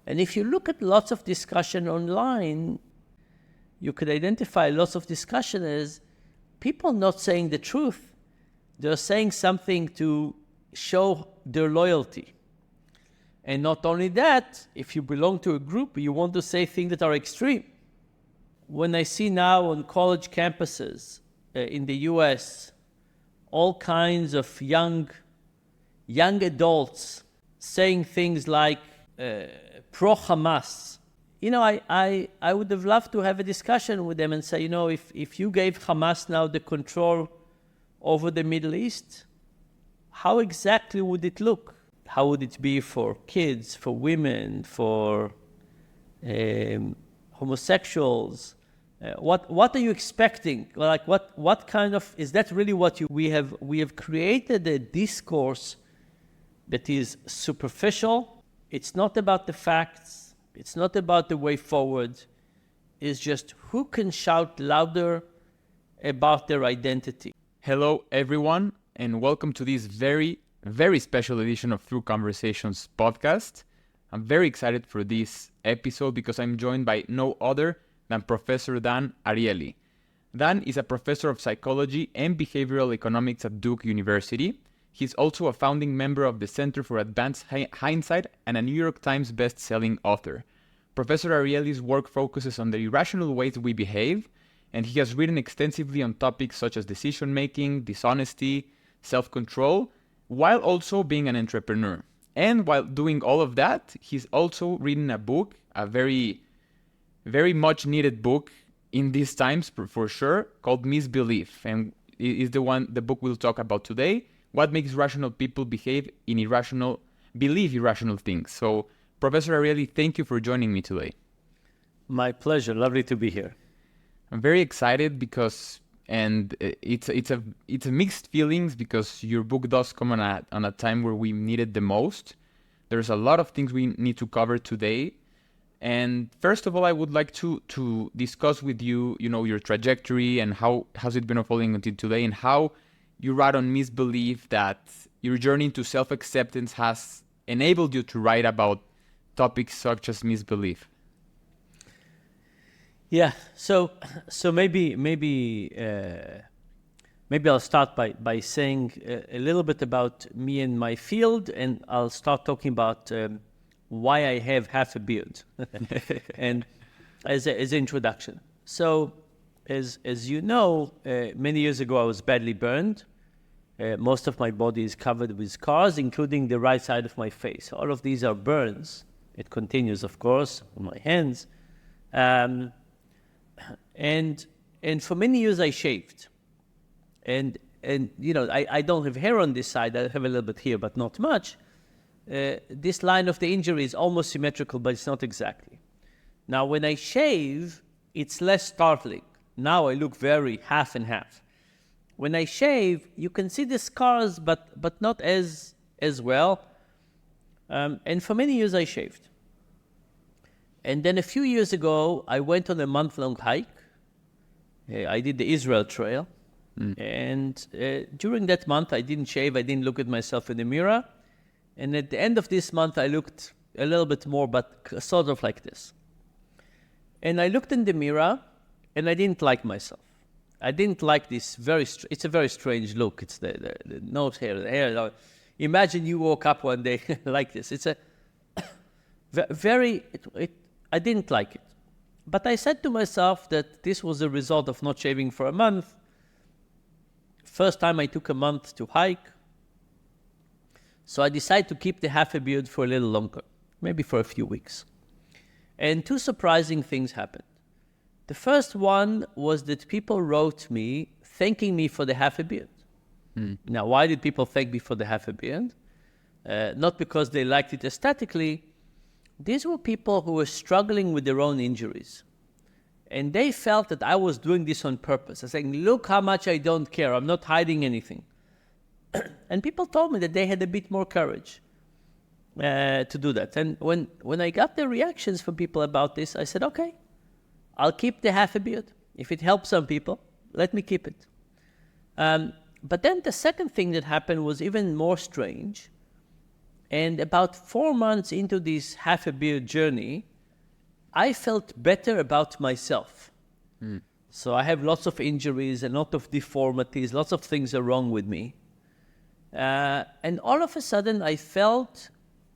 And if you look at lots of discussion online, you could identify lots of discussion as people not saying the truth. They're saying something to show their loyalty. And not only that, if you belong to a group, you want to say things that are extreme. When I see now on college campuses in the US, all kinds of young adults saying things like pro-Hamas, I would have loved to have a discussion with them and say, if you gave Hamas now the control over the Middle East, how exactly would it look? How would it be for kids, for women, for homosexuals? What are you expecting? Like what kind of, is that really what we have created a discourse that is superficial. It's not about the facts. It's not about the way forward. It's just who can shout louder about their identity. Hello, everyone, and welcome to this very, very special edition of Through Conversations podcast. I'm very excited for this episode because I'm joined by no other than Professor Dan Ariely. Dan is a professor of psychology and behavioral economics at Duke University. He's also a founding member of the Center for Advanced Hindsight and a New York Times best-selling author. Professor Ariely's work focuses on the irrational ways we behave, and he has written extensively on topics such as decision-making, dishonesty, self-control, while also being an entrepreneur. And while doing all of that, he's also written a book, a very, very much needed book in these times for sure, called Misbelief, and is the book we'll talk about today. What makes rational people believe irrational things. So, Professor Ariely, thank you for joining me today. My pleasure. Lovely to be here. I'm very excited because, and it's a mixed feelings because your book does come on a time where we need it the most. There's a lot of things we need to cover today. And first of all, I would like to discuss with you, your trajectory and how's it been unfolding until today, and how you write on Misbelief that your journey into self-acceptance has enabled you to write about topics such as misbelief. Yeah. So maybe I'll start by saying a little bit about me and my field, and I'll start talking about why I have half a beard, and as an introduction. So, as you know, many years ago I was badly burned. Most of my body is covered with scars, including the right side of my face. All of these are burns. It continues, of course, on my hands. And for many years I shaved. And I don't have hair on this side. I have a little bit here, but not much. This line of the injury is almost symmetrical, but it's not exactly. Now, when I shave, it's less startling. Now I look very half and half. When I shave, you can see the scars, but not as well. And for many years I shaved. And then a few years ago, I went on a month-long hike. I did the Israel Trail. And during that month, I didn't shave. I didn't look at myself in the mirror. And at the end of this month, I looked a little bit more, but sort of like this. And I looked in the mirror, and I didn't like myself. I didn't like this it's a very strange look. It's the nose hair, the hair. Imagine you woke up one day like this. It's a I didn't like it. But I said to myself that this was a result of not shaving for a month. First time I took a month to hike. So I decided to keep the half a beard for a little longer, maybe for a few weeks. And two surprising things happened. The first one was that people wrote me thanking me for the half a beard. Now, why did people thank me for the half a beard? Not because they liked it aesthetically. These were people who were struggling with their own injuries. And they felt that I was doing this on purpose. I was saying, look how much I don't care. I'm not hiding anything. And people told me that they had a bit more courage to do that. And when I got the reactions from people about this, I said, okay, I'll keep the half a beard. If it helps some people, let me keep it. But then the second thing that happened was even more strange. And about 4 months into this half a beard journey, I felt better about myself. So I have lots of injuries, a lot of deformities, lots of things are wrong with me. And all of a sudden I felt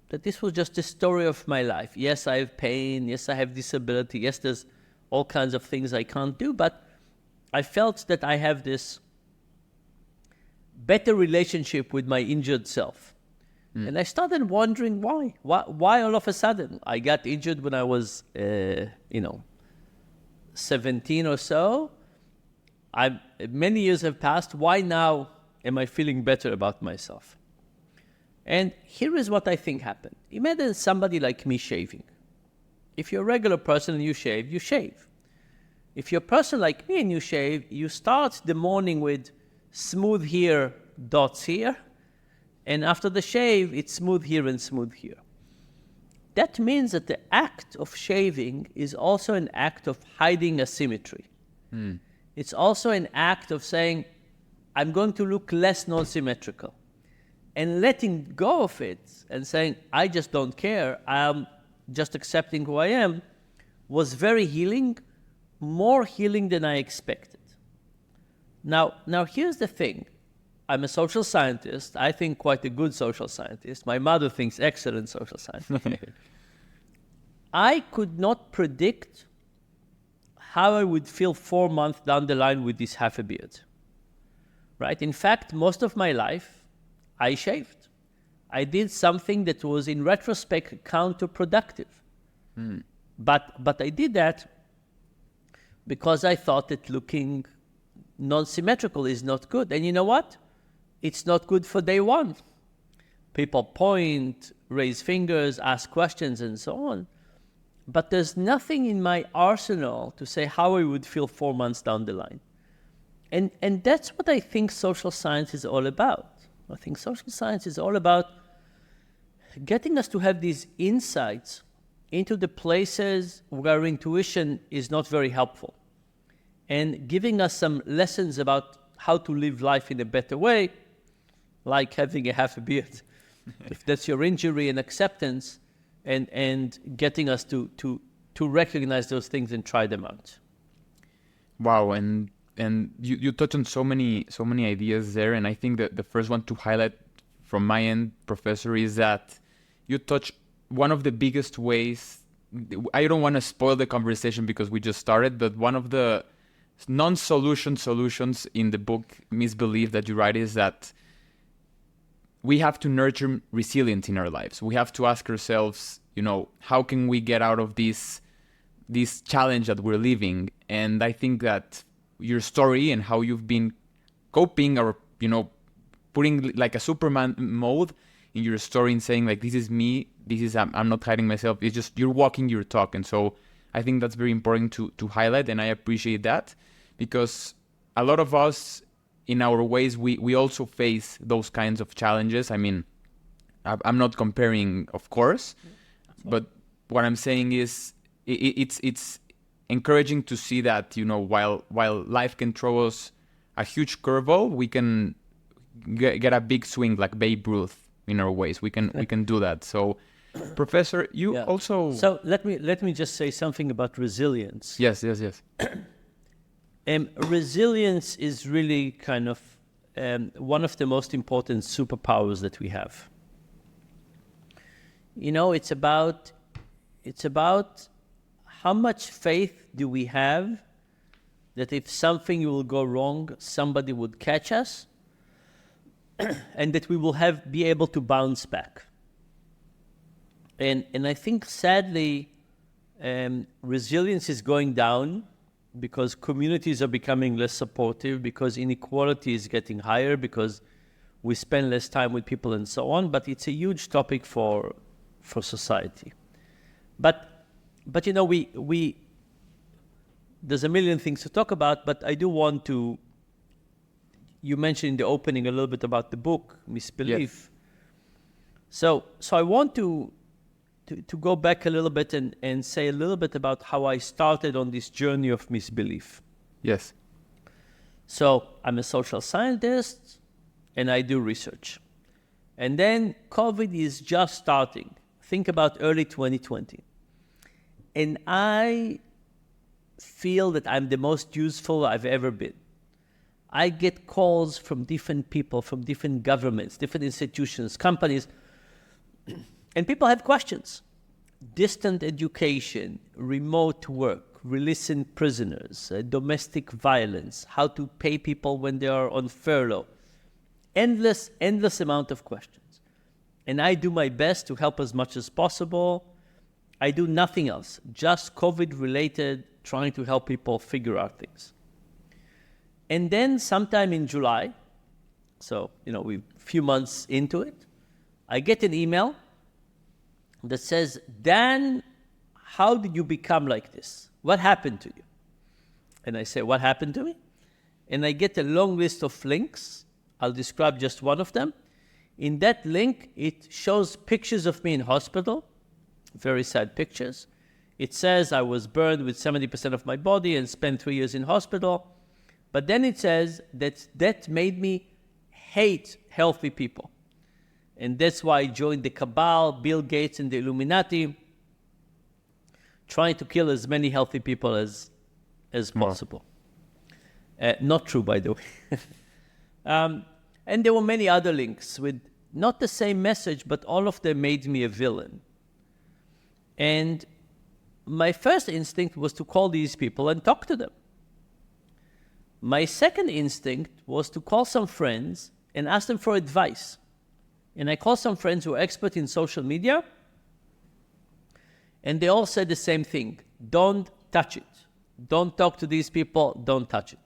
that this was just the story of my life. Yes, I have pain. Yes, I have disability. Yes, there's all kinds of things I can't do. But I felt that I have this better relationship with my injured self. And I started wondering why. Why all of a sudden? I got injured when I was, 17 or so. Many years have passed. Why now am I feeling better about myself? And here is what I think happened. Imagine somebody like me shaving. If you're a regular person and you shave, you shave. If you're a person like me and you shave, you start the morning with smooth here, dots here, and after the shave, it's smooth here and smooth here. That means that the act of shaving is also an act of hiding asymmetry. It's also an act of saying, I'm going to look less non-symmetrical. And letting go of it and saying, I just don't care, I'm just accepting who I am, was very healing, more healing than I expected. Now here's the thing. I'm a social scientist. I think quite a good social scientist. My mother thinks excellent social scientist. I could not predict how I would feel 4 months down the line with this half a beard. Right? In fact, most of my life, I shaved. I did something that was, in retrospect, counterproductive. But I did that because I thought that looking non-symmetrical is not good. And you know what? It's not good for day one. People point, raise fingers, ask questions, and so on. But there's nothing in my arsenal to say how I would feel 4 months down the line. And that's what I think social science is all about. I think social science is all about getting us to have these insights into the places where intuition is not very helpful, and giving us some lessons about how to live life in a better way, like having a half a beard, if that's your injury, and acceptance, and getting us to recognize those things and try them out. Wow, and you touch on so many ideas there, and I think that the first one to highlight from my end, Professor, is that you touch one of the biggest ways. I don't want to spoil the conversation because we just started, but one of the solutions in the book Misbelief that you write is that we have to nurture resilience in our lives. We have to ask ourselves, how can we get out of this challenge that we're living? And I think that your story and how you've been coping, or putting like a Superman mode in your story and saying like, this is me, I'm not hiding myself, it's just you're walking your talk. And so I think that's very important to highlight, and I appreciate that, because a lot of us in our ways, we also face those kinds of challenges. I mean, I'm not comparing, of course, but what I'm saying is it's encouraging to see that, while life can throw us a huge curveball, we can get a big swing like Babe Ruth in our ways. We can do that. So, Professor, you also... So let me just say something about resilience. Yes. Resilience is really kind of one of the most important superpowers that we have. It's about how much faith do we have that if something will go wrong, somebody would catch us, and that we will be able to bounce back. And I think, sadly, resilience is going down because communities are becoming less supportive, because inequality is getting higher, because we spend less time with people and so on. But it's a huge topic for society. But we there's a million things to talk about, but I do want to... You mentioned in the opening a little bit about the book, Misbelief. Yes. So I want to go back a little bit and say a little bit about how I started on this journey of misbelief. Yes. So I'm a social scientist and I do research. And then COVID is just starting. Think about early 2020. And I feel that I'm the most useful I've ever been. I get calls from different people, from different governments, different institutions, companies, and people have questions. Distant education, remote work, releasing prisoners, domestic violence, how to pay people when they are on furlough. Endless amount of questions. And I do my best to help as much as possible. I do nothing else, just COVID-related, trying to help people figure out things. And then sometime in July, so, we're a few months into it, I get an email that says, Dan, how did you become like this? What happened to you? And I say, what happened to me? And I get a long list of links. I'll describe just one of them. In that link, it shows pictures of me in hospital, very sad pictures. It says I was burned with 70% of my body and spent 3 years in hospital. But then it says that made me hate healthy people. And that's why I joined the cabal, Bill Gates and the Illuminati, trying to kill as many healthy people as possible. Not true, by the way. And there were many other links with not the same message, but all of them made me a villain. And my first instinct was to call these people and talk to them. My second instinct was to call some friends and ask them for advice. And I called some friends who are expert in social media, and they all said the same thing. Don't touch it. Don't talk to these people. Don't touch it.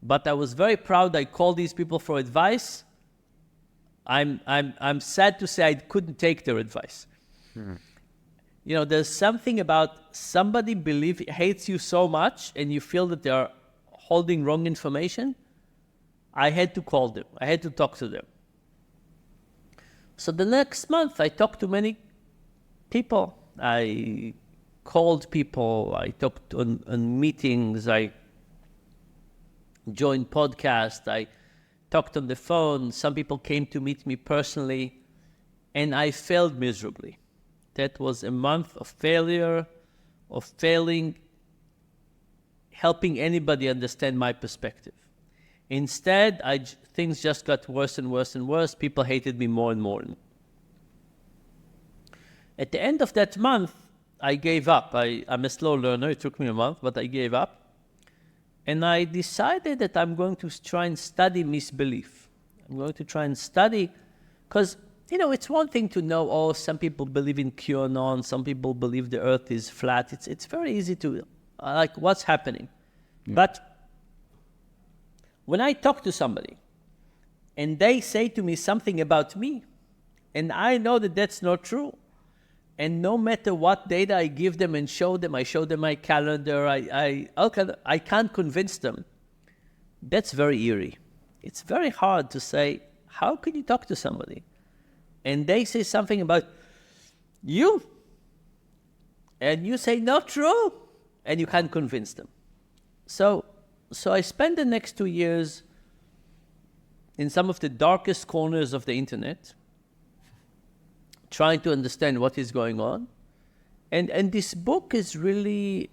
But I was very proud. I called these people for advice. I'm sad to say I couldn't take their advice. There's something about somebody hates you so much and you feel that they are holding wrong information. I had to call them. I had to talk to them. So the next month, I talked to many people. I called people. I talked on meetings. I joined podcasts. I talked on the phone. Some people came to meet me personally, and I failed miserably. That was a month of failure, of failing, helping anybody understand my perspective. Instead, things just got worse and worse and worse. People hated me more and more. At the end of that month, I gave up. I'm a slow learner. It took me a month, but I gave up. And I decided that I'm going to try and study misbelief. I'm going to try and study, because, it's one thing to know, some people believe in QAnon, some people believe the earth is flat. It's very easy to, what's happening. Yeah. But when I talk to somebody and they say to me something about me, and I know that that's not true, and no matter what data I give them and show them, I show them my calendar, I can't convince them. That's very eerie. It's very hard to say, how can you talk to somebody? And they say something about you, and you say, not true, and you can't convince them. So I spent the next 2 years in some of the darkest corners of the internet, trying to understand what is going on. And this book is really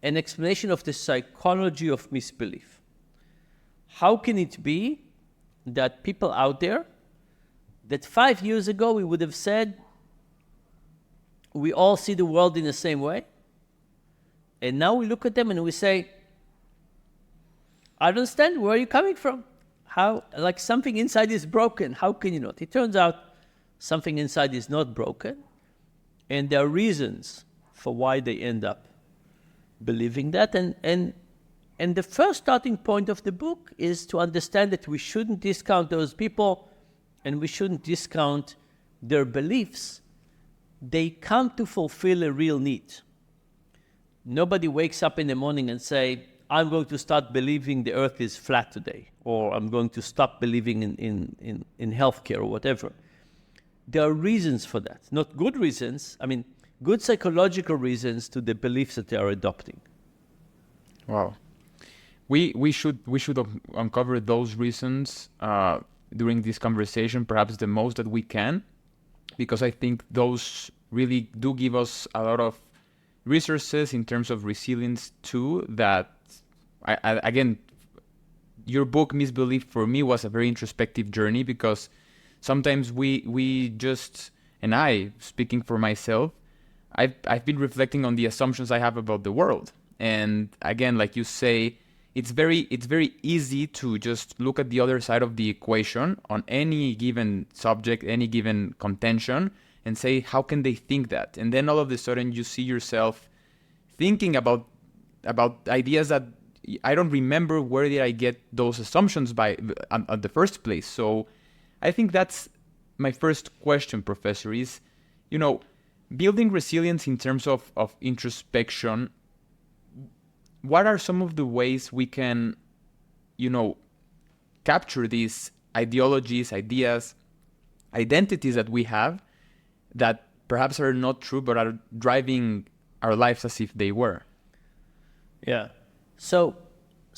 an explanation of the psychology of misbelief. How can it be that people out there, that 5 years ago we would have said, we all see the world in the same way, and now we look at them and we say, I don't understand, where are you coming from? How, something inside is broken, how can you not? It turns out something inside is not broken, and there are reasons for why they end up believing that. And the first starting point of the book is to understand that we shouldn't discount those people, and we shouldn't discount their beliefs. They come to fulfill a real need. Nobody wakes up in the morning and say, I'm going to start believing the earth is flat today, or I'm going to stop believing in healthcare or whatever. There are reasons for that, not good reasons. Good psychological reasons to the beliefs that they are adopting. Wow. We should uncover those reasons during this conversation, perhaps the most that we can, because I think those really do give us a lot of resources in terms of resilience too, that again, your book Misbelief for me was a very introspective journey, because sometimes we just, and I, speaking for myself, I've been reflecting on the assumptions I have about the world. And again, like you say, it's very easy to just look at the other side of the equation on any given subject, any given contention, and say, how can they think that? And then all of a sudden you see yourself thinking about ideas that I don't remember where did I get those assumptions by at the first place. So I think that's my first question, Professor, is, building resilience in terms of introspection. What are some of the ways we can, capture these ideologies, ideas, identities that we have that perhaps are not true but are driving our lives as if they were? Yeah. So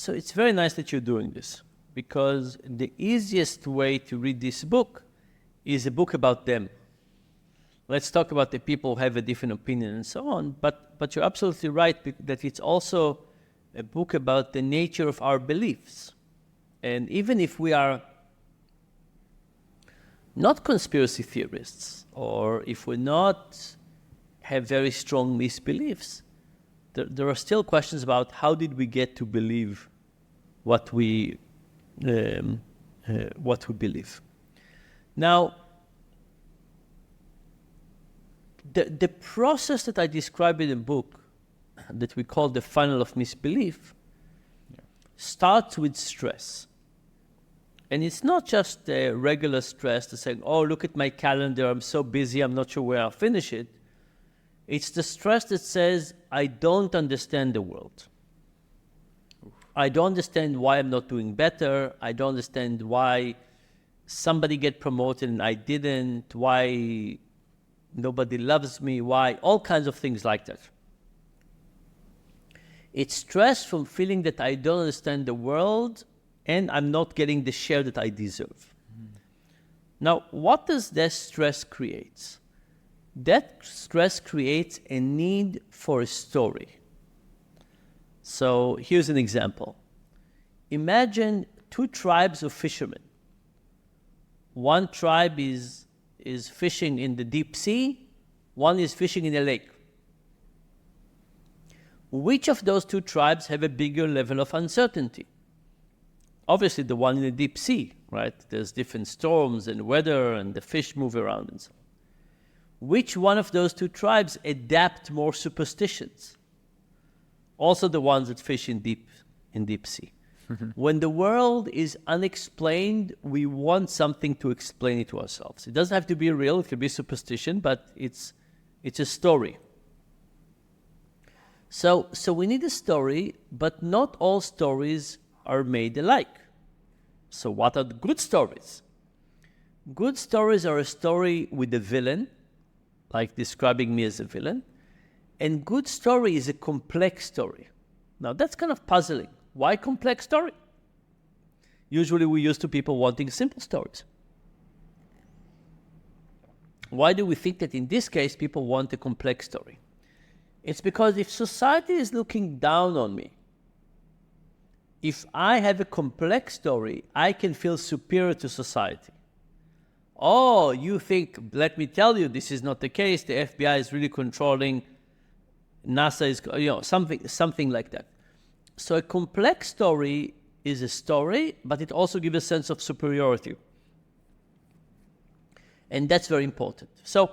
it's very nice that you're doing this, because the easiest way to read this book is a book about them. Let's talk about the people who have a different opinion and so on, but you're absolutely right that it's also a book about the nature of our beliefs. And even if we are not conspiracy theorists, or if we not have very strong misbeliefs, there are still questions about how did we get to believe what we believe. Now, the process that I describe in the book, that we call the funnel of misbelief, starts with stress. And it's not just a regular stress to say, oh, look at my calendar, I'm so busy, I'm not sure where I'll finish it. It's the stress that says, I don't understand the world. I don't understand why I'm not doing better. I don't understand why somebody get promoted and I didn't, why nobody loves me, why, all kinds of things like that. It's stress from feeling that I don't understand the world and I'm not getting the share that I deserve. Now, what does that stress create? That stress creates a need for a story. So here's an example. Imagine two tribes of fishermen. One tribe is fishing in the deep sea, one is fishing in a lake. Which of those two tribes have a bigger level of uncertainty? Obviously the one in the deep sea, right? There's different storms and weather and the fish move around and so on. Which one of those two tribes adapt more superstitions? Also the ones that fish in deep sea. When the world is unexplained, we want something to explain it to ourselves. It doesn't have to be real, it could be superstition, but it's a story. So we need a story, but not all stories are made alike. So what are the good stories? Good stories are a story with a villain, like describing me as a villain, and good story is a complex story. Now that's kind of puzzling. Why complex story? Usually we're used to people wanting simple stories. Why do we think that in this case people want a complex story? It's because if society is looking down on me, if I have a complex story, I can feel superior to society. Oh, you think, let me tell you, this is not the case. The FBI is really controlling, NASA is, something like that. So a complex story is a story, but it also gives a sense of superiority. And that's very important. So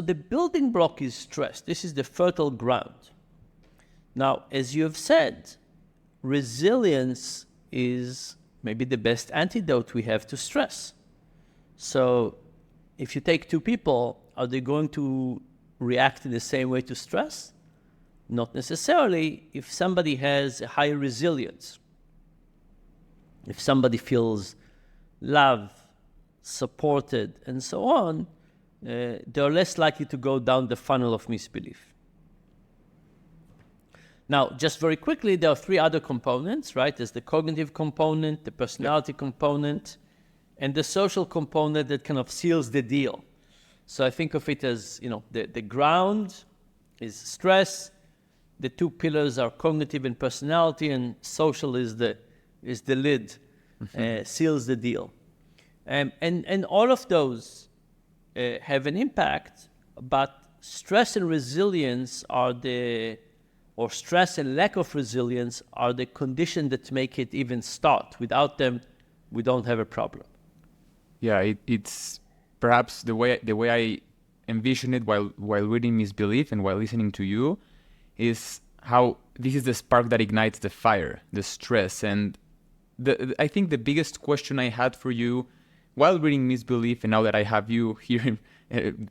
the building block is stress. This is the fertile ground. Now, as you have said, resilience is maybe the best antidote we have to stress. So if you take two people, are they going to react in the same way to stress? Not necessarily. If somebody has a higher resilience, if somebody feels loved, supported, and so on, they're less likely to go down the funnel of misbelief. Now, just very quickly, there are three other components, right? There's the cognitive component, the personality component, and the social component that kind of seals the deal. So I think of it as, the ground is stress, the two pillars are cognitive and personality, and social is the lid, seals the deal. And all of those have an impact, but stress and resilience or stress and lack of resilience are the condition that make it even start. Without them, we don't have a problem. Yeah, it's perhaps the way I envision it while reading Misbelief and while listening to you is how this is the spark that ignites the fire, the stress. And I think the biggest question I had for you while reading Misbelief, and now that I have you here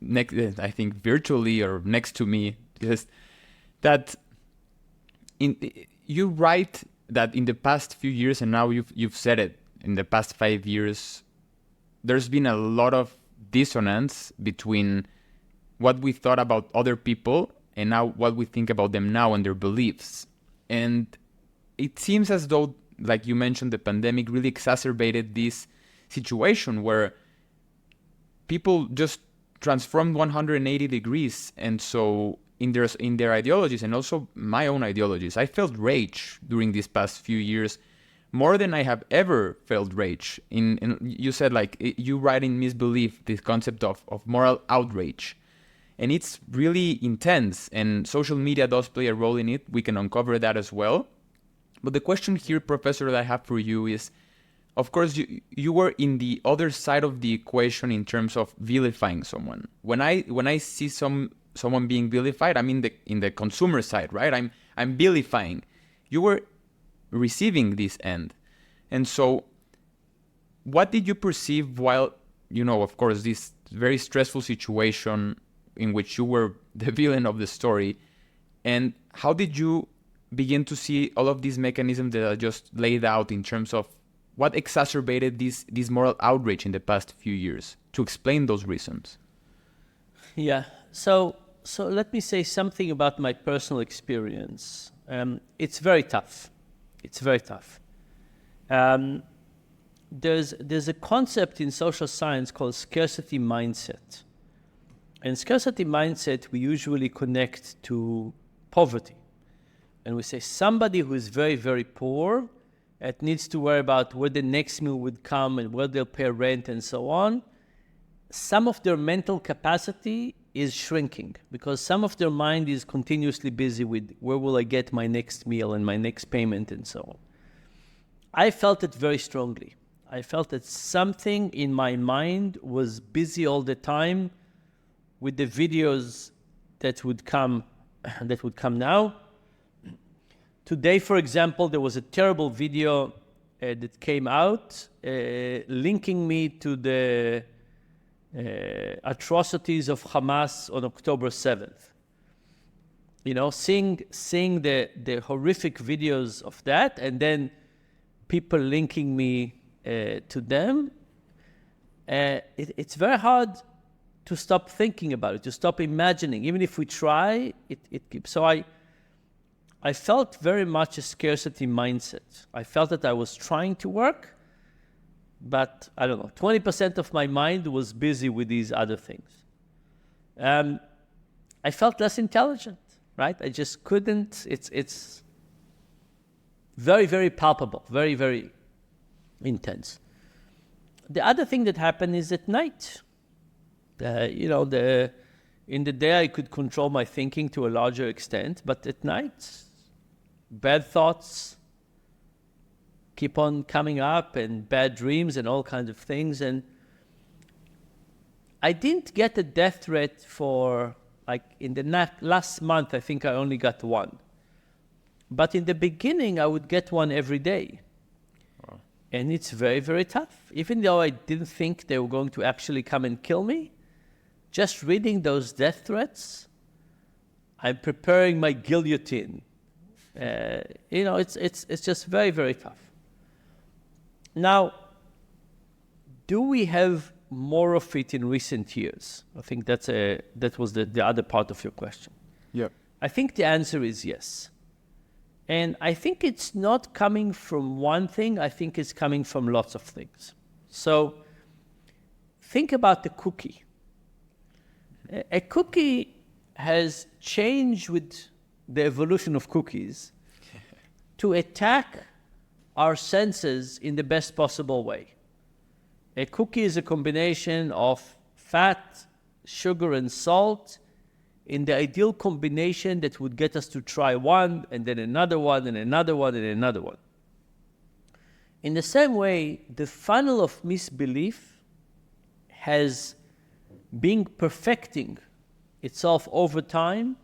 next, I think virtually or next to me, is that you write that in the past few years, and now you've said it, in the past 5 years, there's been a lot of dissonance between what we thought about other people and now what we think about them now and their beliefs. And it seems as though, like you mentioned, the pandemic really exacerbated this situation where people just transformed 180 degrees. And so in their ideologies, and also my own ideologies, I felt rage during these past few years, more than I have ever felt rage. In you said, like, you write in Misbelief this concept of moral outrage. And it's really intense, and social media does play a role in it. We can uncover that as well. But the question here, Professor, that I have for you is, of course, you were in the other side of the equation in terms of vilifying someone. When I see someone being vilified, I'm in the consumer side, right? I'm vilifying. You were receiving this end. And so what did you perceive while, of course, this very stressful situation in which you were the villain of the story, and how did you begin to see all of these mechanisms that I just laid out in terms of what exacerbated this moral outrage in the past few years, to explain those reasons? Yeah. So let me say something about my personal experience. It's very tough. It's very tough. There's a concept in social science called scarcity mindset. And scarcity mindset we usually connect to poverty. And we say somebody who is very, very poor needs to worry about where the next meal would come and where they'll pay rent and so on. Some of their mental capacity is shrinking because some of their mind is continuously busy with where will I get my next meal and my next payment and so on. I felt it very strongly. I felt that something in my mind was busy all the time with the videos that would come now. Today, for example, there was a terrible video that came out linking me to the atrocities of Hamas on October 7th. Seeing the horrific videos of that, and then people linking me to them, it's very hard to stop thinking about it, to stop imagining. Even if we try, it keeps. So I felt very much a scarcity mindset. I felt that I was trying to work, but I don't know, 20% of my mind was busy with these other things. I felt less intelligent, right? I just couldn't. It's very, very palpable, very, very intense. The other thing that happened is at night. In the day I could control my thinking to a larger extent, but at night, bad thoughts keep on coming up, and bad dreams and all kinds of things. And I didn't get a death threat for, like, in the last month, I think I only got one. But in the beginning, I would get one every day. Wow. And it's very, very tough. Even though I didn't think they were going to actually come and kill me, just reading those death threats, I'm preparing my guillotine. It's just very, very tough. Now, do we have more of it in recent years? I think that was the other part of your question. Yeah. I think the answer is yes. And I think it's not coming from one thing. I think it's coming from lots of things. So think about the cookie. A cookie has changed with the evolution of cookies to attack our senses in the best possible way. A cookie is a combination of fat, sugar, and salt in the ideal combination that would get us to try one, and then another one, and another one, and another one. In the same way, the funnel of misbelief has been perfecting itself over time,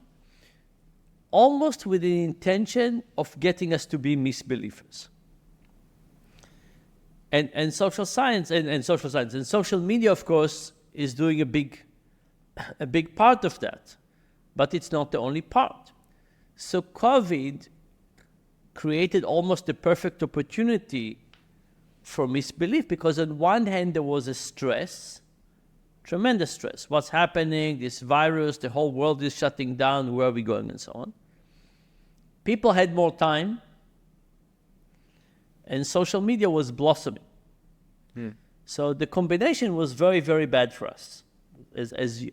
almost with the intention of getting us to be misbelievers. And social science and social media, of course, is doing a big part of that, but it's not the only part. So COVID created almost the perfect opportunity for misbelief, because on one hand there was a stress, tremendous stress. What's happening? This virus, the whole world is shutting down, where are we going, and so on. People had more time, and social media was blossoming. So the combination was very, very bad for us as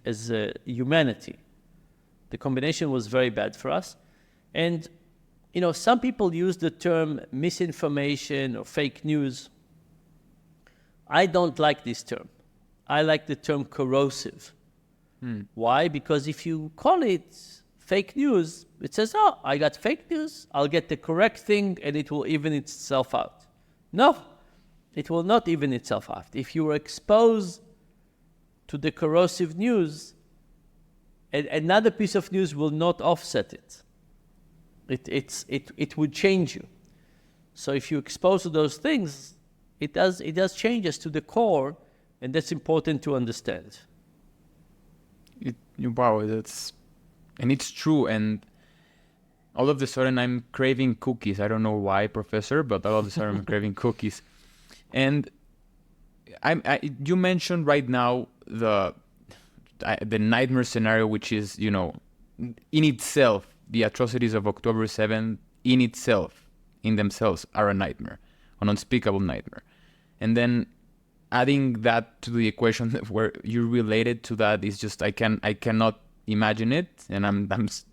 humanity. The combination was very bad for us. And, some people use the term misinformation or fake news. I don't like this term. I like the term corrosive. Why? Because if you call it fake news, it says, oh, I got fake news, I'll get the correct thing, and it will even itself out. No, it will not even itself out. If you are exposed to the corrosive news, another piece of news will not offset it. It would change you. So if you're exposed to those things, it does change us to the core, and that's important to understand. Wow, and it's true. And all of a sudden I'm craving cookies. I don't know why, Professor, but all of a sudden I'm craving cookies. And you mentioned right now the nightmare scenario, which is, in itself, the atrocities of October 7th in themselves are a nightmare, an unspeakable nightmare. And then adding that to the equation where you're related to that is just, I cannot imagine it, and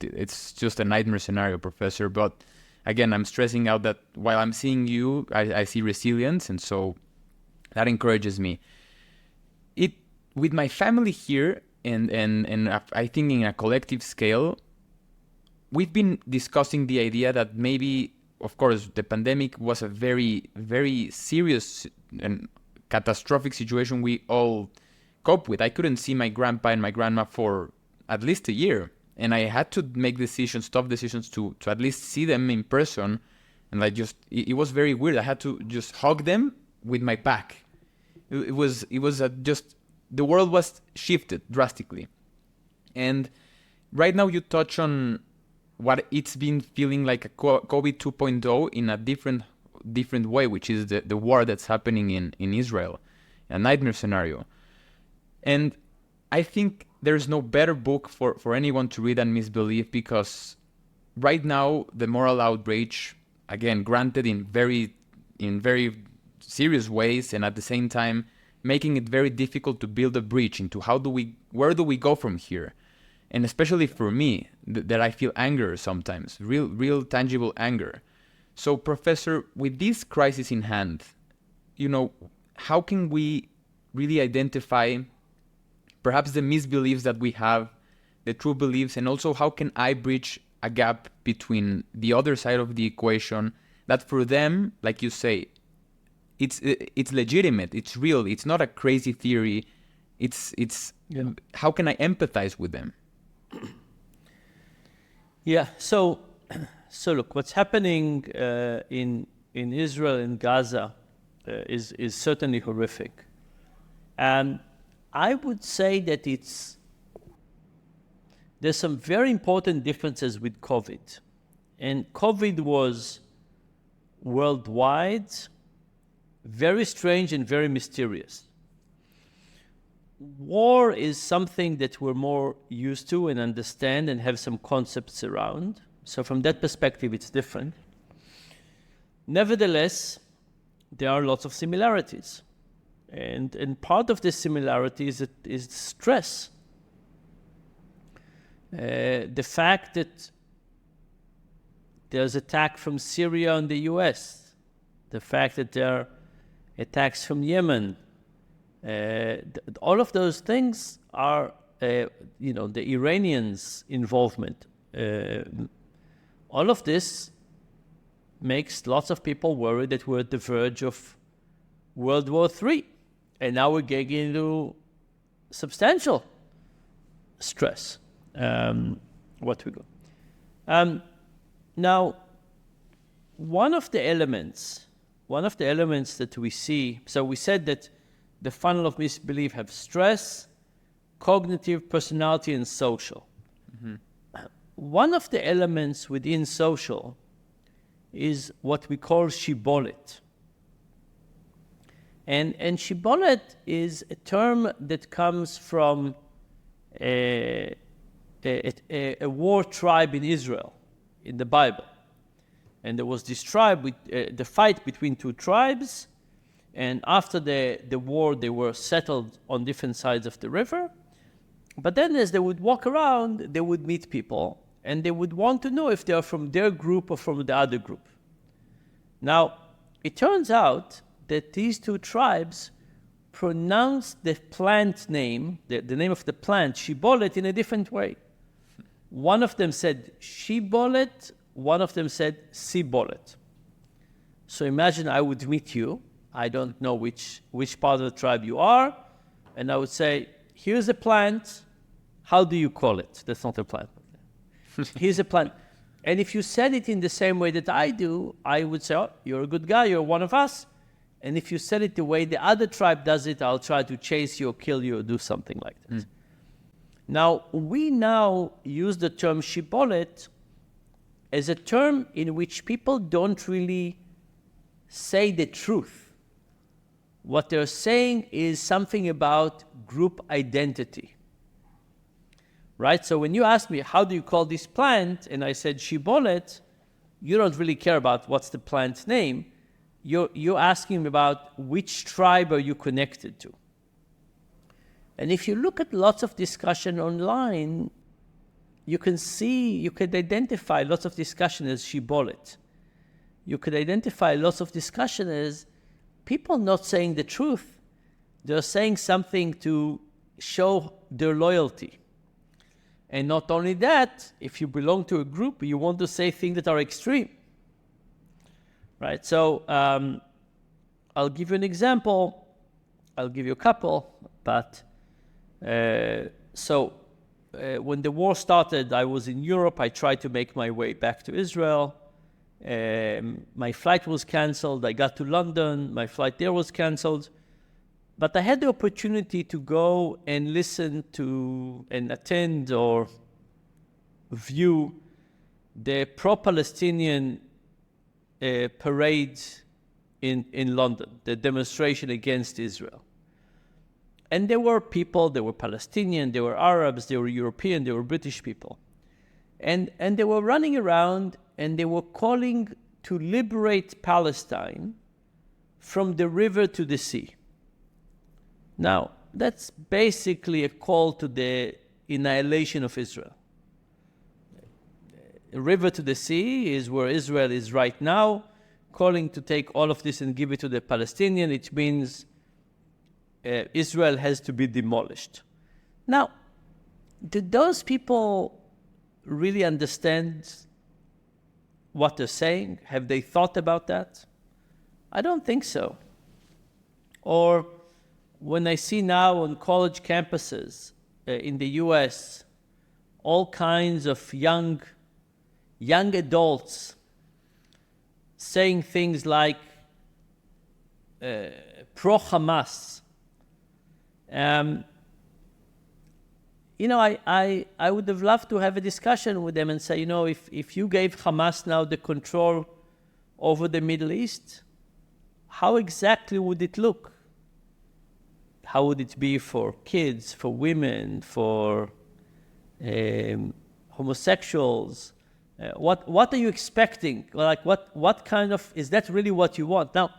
it's just a nightmare scenario, Professor. But again, I'm stressing out that while I'm seeing you, I see resilience, and so that encourages me. With my family here, and I think in a collective scale, we've been discussing the idea that maybe, of course, the pandemic was a very, very serious and catastrophic situation we all cope with. I couldn't see my grandpa and my grandma for at least a year, and I had to make tough decisions to at least see them in person, and it was very weird. I had to just hug them with my back. It was just, the world was shifted drastically. And right now you touch on what it's been feeling like a COVID 2.0 in a different way, which is the war that's happening in Israel, a nightmare scenario. And I think there's no better book for anyone to read than Misbelief, because right now the Moral Outrage, again, granted in very serious ways, and at the same time making it very difficult to build a bridge into where do we go from here. And especially for me, that I feel anger sometimes, real tangible anger. So, Professor, with this crisis in hand, how can we really identify perhaps the misbeliefs that we have, the true beliefs, and also how can I bridge a gap between the other side of the equation that for them, like you say, it's legitimate, it's real, it's not a crazy theory, how can I empathize with them? Yeah, so look, what's happening in Israel and Gaza is certainly horrific. And I would say that there's some very important differences with COVID. And COVID was worldwide, very strange and very mysterious. War is something that we're more used to and understand and have some concepts around. So from that perspective, it's different. Nevertheless, there are lots of similarities. And part of the similarity is stress. The fact that there's attack from Syria on the US, the fact that there are attacks from Yemen, all of those things are, the Iranians' involvement. All of this makes lots of people worry that we're at the verge of World War III. And now we're getting into substantial stress. Now, one of the elements that we see, so we said that the funnel of misbelief have stress, cognitive, personality, and social. Mm-hmm. One of the elements within social is what we call shibolet. And shibolet is a term that comes from a war tribe in Israel, in the Bible. And there was this tribe, with the fight between two tribes, and after the war they were settled on different sides of the river. But then as they would walk around, they would meet people, and they would want to know if they are from their group or from the other group. Now, it turns out that these two tribes pronounced the plant name, the name of the plant, shibolet, in a different way. One of them said shibolet, one of them said sibolet. So imagine I would meet you, I don't know which part of the tribe you are, and I would say, here's a plant, how do you call it? That's not a plant. Here's a plant. And if you said it in the same way that I do, I would say, oh, you're a good guy, you're one of us. And if you said it the way the other tribe does it, I'll try to chase you or kill you or do something like that. Mm. Now, we now use the term shibolet as a term in which people don't really say the truth. What they're saying is something about group identity. Right? So when you ask me, how do you call this plant? And I said shibolet, you don't really care about what's the plant's name. You're asking about which tribe are you connected to. And if you look at lots of discussion online, you can identify lots of discussion as shibolet. You could identify lots of discussion as people not saying the truth. They're saying something to show their loyalty. And not only that, if you belong to a group, you want to say things that are extreme. Right? So I'll give you an example. I'll give you a couple. But when the war started, I was in Europe. I tried to make my way back to Israel. My flight was canceled. I got to London. My flight there was canceled. But I had the opportunity to go and listen to and attend or view the pro-Palestinian parade in London, the demonstration against Israel. And there were people, there were Palestinians, there were Arabs, there were European, there were British people. And they were running around and they were calling to liberate Palestine from the river to the sea. Now, that's basically a call to the annihilation of Israel. The river to the sea is where Israel is right now, calling to take all of this and give it to the Palestinian. It means Israel has to be demolished. Now, do those people really understand what they're saying? Have they thought about that? I don't think so. Or when I see now on college campuses in the US, all kinds of young adults saying things like pro-Hamas. I would have loved to have a discussion with them and say, if you gave Hamas now the control over the Middle East, how exactly would it look? How would it be for kids, for women, for homosexuals? What are you expecting? Like what kind of, is that really what you want? Now,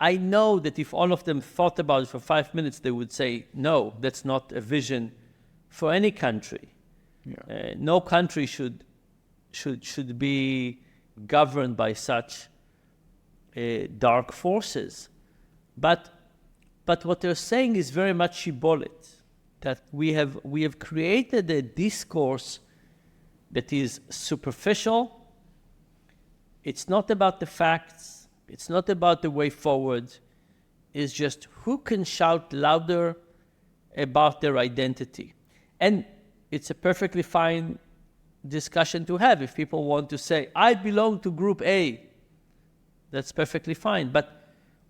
I know that if all of them thought about it for 5 minutes, they would say, no, that's not a vision for any country. Yeah. No country should be governed by such dark forces. But what they're saying is very much shibboleth, that we have created a discourse that is superficial. It's not about the facts. It's not about the way forward. It's just who can shout louder about their identity. And it's a perfectly fine discussion to have. If people want to say, I belong to group A, that's perfectly fine. But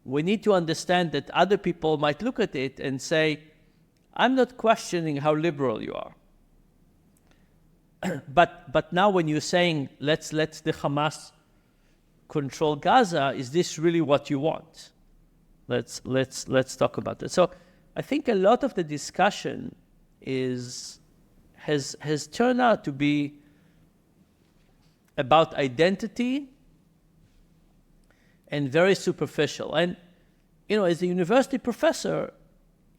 we need to understand that other people might look at it and say, I'm not questioning how liberal you are. But now when you're saying, let's let the Hamas control Gaza, is this really what you want? Let's talk about that. So I think a lot of the discussion has turned out to be about identity and very superficial. And as a university professor,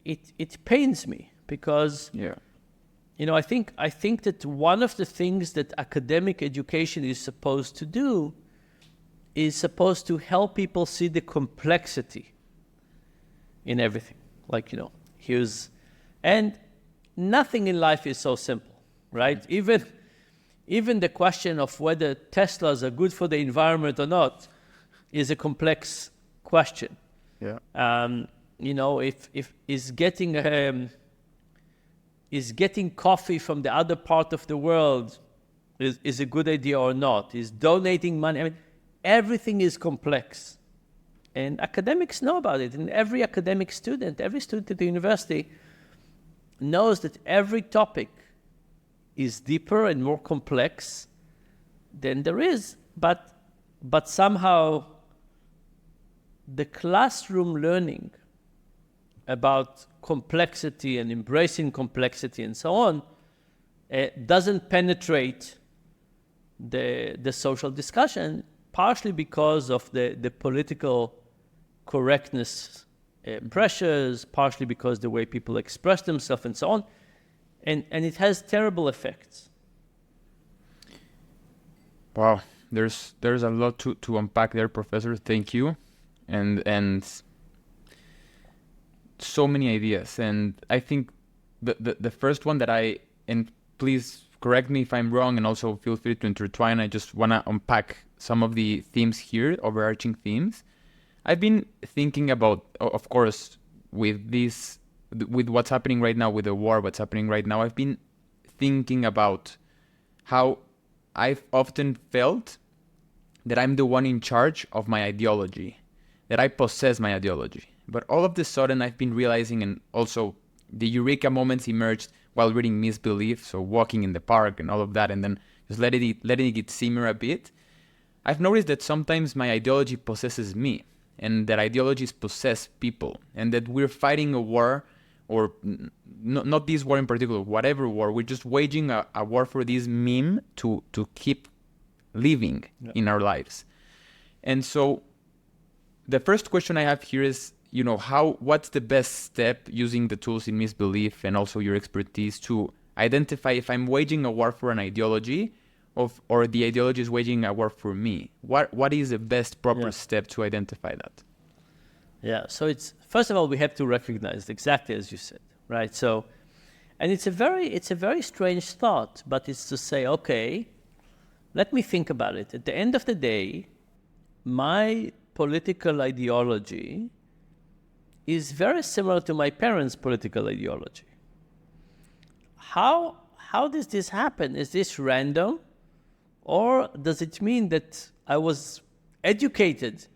it pains me because I think that one of the things that academic education is supposed to do is supposed to help people see the complexity in everything. And nothing in life is so simple, right? Even the question of whether Teslas are good for the environment or not is a complex question. Yeah. If getting coffee from the other part of the world is a good idea or not? Is donating money? I mean, everything is complex. And academics know about it. And every academic student, every student at the university knows that every topic is deeper and more complex than there is. But somehow the classroom learning about complexity and embracing complexity and so on doesn't penetrate the social discussion, partially because of the political correctness pressures, partially because the way people express themselves and so on. And it has terrible effects. Wow, there's a lot to unpack there, Professor. Thank you. And so many ideas. And I think the first one that and please correct me if I'm wrong, and also feel free to intertwine. I just want to unpack some of the themes here, overarching themes. I've been thinking about, of course, with what's happening right now, with the war, what's happening right now, I've been thinking about how I've often felt that I'm the one in charge of my ideology, that I possess my ideology. But all of a sudden, I've been realizing, and also the eureka moments emerged while reading Misbelief, so walking in the park and all of that, and then just letting it simmer a bit. I've noticed that sometimes my ideology possesses me, and that ideologies possess people, and that we're fighting a war, or not this war in particular, whatever war, we're just waging a war for this meme to keep living in our lives. And so the first question I have here is, what's the best step using the tools in Misbelief and also your expertise to identify if I'm waging a war for an ideology or the ideology is waging a war for me? What is the best proper step to identify that? Yeah, so it's, first of all, we have to recognize exactly as you said, right? So, and it's a very strange thought, but it's to say, okay, let me think about it. At the end of the day, my political ideology is very similar to my parents' political ideology. How does this happen? Is this random? Or does it mean that I was educated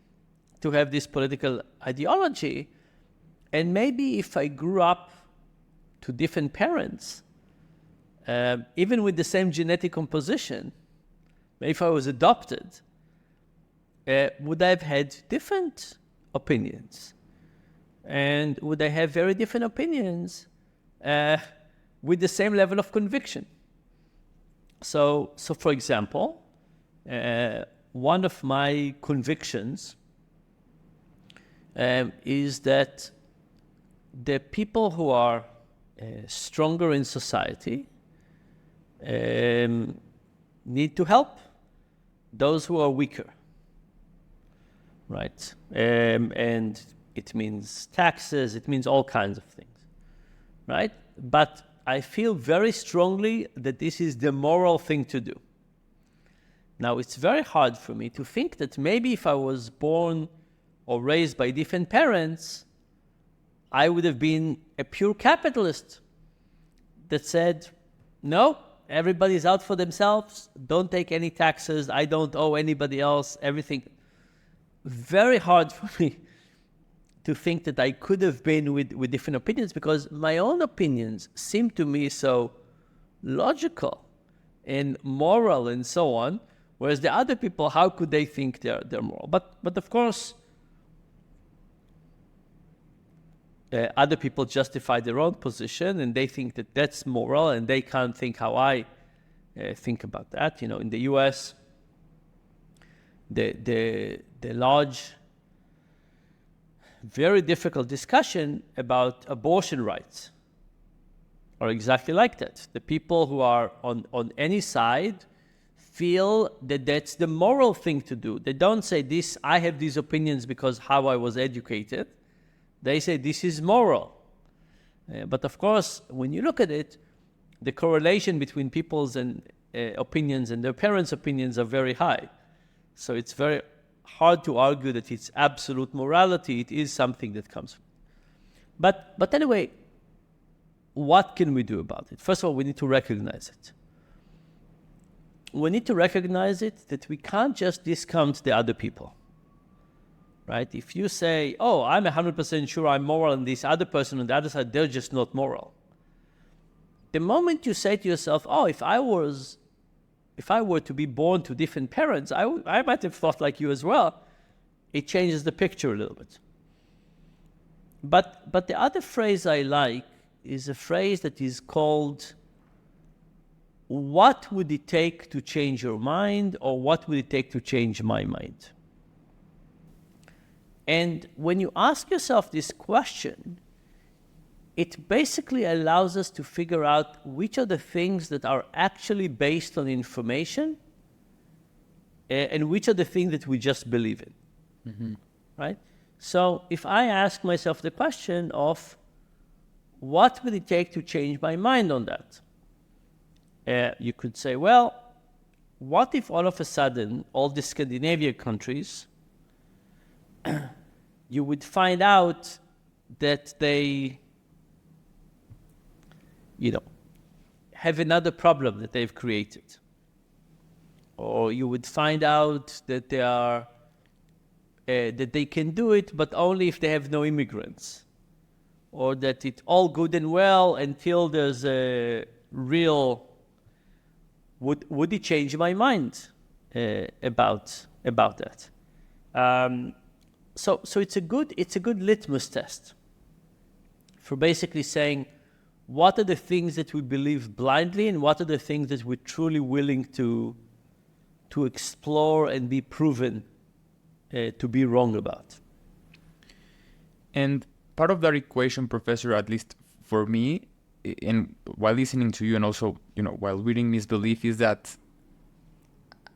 to have this political ideology, and maybe if I grew up to different parents, even with the same genetic composition, maybe if I was adopted, would I have had different opinions? And would I have very different opinions with the same level of conviction? So for example, one of my convictions is that the people who are stronger in society need to help those who are weaker, right? And it means taxes, it means all kinds of things, right? But I feel very strongly that this is the moral thing to do. Now, it's very hard for me to think that maybe if I was born or raised by different parents, I would have been a pure capitalist that said, no, everybody's out for themselves, don't take any taxes, I don't owe anybody else, everything. Very hard for me to think that I could have been with different opinions, because my own opinions seem to me so logical and moral and so on, whereas the other people, how could they think they're moral? But of course, other people justify their own position and they think that that's moral, and they can't think how I think about that. You know, in the US, the large, very difficult discussion about abortion rights are exactly like that. The people who are on any side feel that that's the moral thing to do. They don't say this, I have these opinions because how I was educated. They say this is moral. But of course, when you look at it, the correlation between people's opinions and their parents' opinions are very high. So it's very hard to argue that it's absolute morality. It is something that comes from it. But anyway, what can we do about it? First of all, we need to recognize it. We need to recognize it that we can't just discount the other people, right? If you say, oh, I'm 100% sure I'm moral, and this other person on the other side, they're just not moral. The moment you say to yourself, oh, if I were to be born to different parents, I might have thought like you as well, it changes the picture a little bit. But the other phrase I like is a phrase that is called, what would it take to change your mind, or what would it take to change my mind? And when you ask yourself this question, it basically allows us to figure out which are the things that are actually based on information and which are the things that we just believe in, right? So if I ask myself the question of what would it take to change my mind on that? You could say, well, what if all of a sudden all the Scandinavian countries, you would find out that they, have another problem that they've created. Or you would find out that that they can do it, but only if they have no immigrants. Or that it's all good and well until there's a real... Would it change my mind about that? So it's a good litmus test for basically saying, what are the things that we believe blindly, and what are the things that we're truly willing to explore and be proven to be wrong about? And part of that equation, Professor, at least for me, and while listening to you and also, while reading Misbelief, is that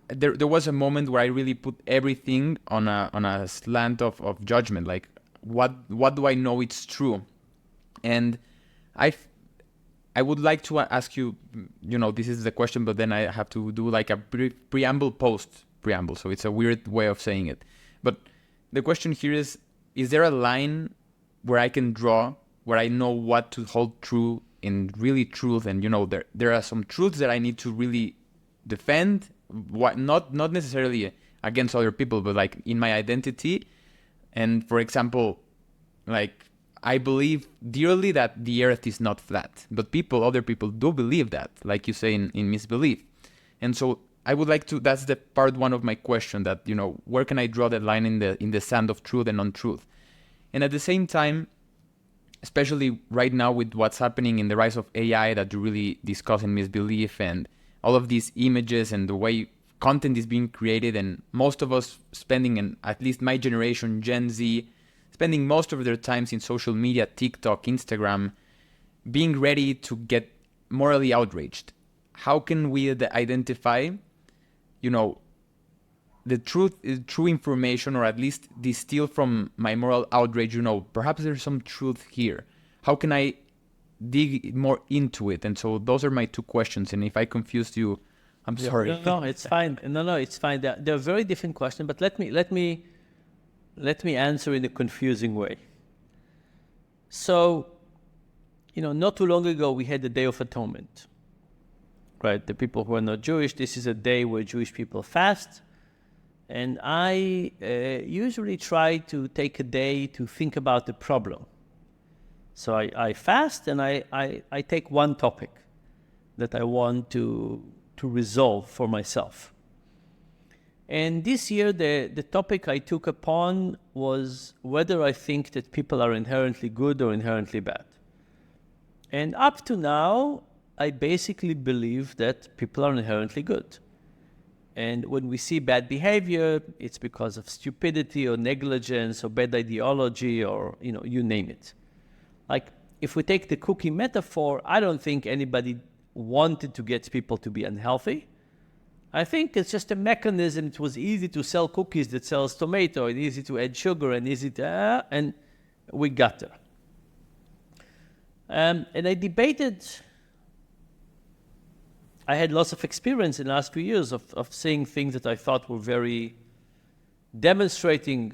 there was a moment where I really put everything on a slant of judgment, like what do I know it's true? And I would like to ask you, this is the question, but then I have to do like a preamble post-preamble, so it's a weird way of saying it. But the question here is there a line where I can draw, where I know what to hold true in really truth, and there are some truths that I need to really defend, not necessarily against other people, but like in my identity. And for example, like I believe dearly that the earth is not flat, but other people do believe that, like you say in Misbelief. And so I would like to, that's the part one of my question, that, where can I draw the line in the sand of truth and untruth? And at the same time, especially right now with what's happening in the rise of AI that you really discuss in Misbelief, and all of these images and the way content is being created, and most of us spending, and at least my generation, Gen Z, spending most of their times in social media, TikTok, Instagram, being ready to get morally outraged. How can we identify, the true information, or at least distill from my moral outrage, perhaps there's some truth here. How can I dig more into it? And so those are my two questions. And if I confused you, I'm sorry. No, it's fine. No, it's fine. They're very different questions, but let me answer in a confusing way. So, not too long ago, we had the Day of Atonement, right? The people who are not Jewish, this is a day where Jewish people fast. And I usually try to take a day to think about the problem. So I fast, and I take one topic that I want to resolve for myself. And this year, the topic I took upon was whether I think that people are inherently good or inherently bad. And up to now, I basically believe that people are inherently good. And when we see bad behavior, it's because of stupidity or negligence or bad ideology or, you name it. Like, if we take the cookie metaphor, I don't think anybody wanted to get people to be unhealthy. I think it's just a mechanism. It was easy to sell cookies that sells tomato, and easy to add sugar, and easy to, and we got there. And I debated. I had lots of experience in the last few years of seeing things that I thought were very demonstrating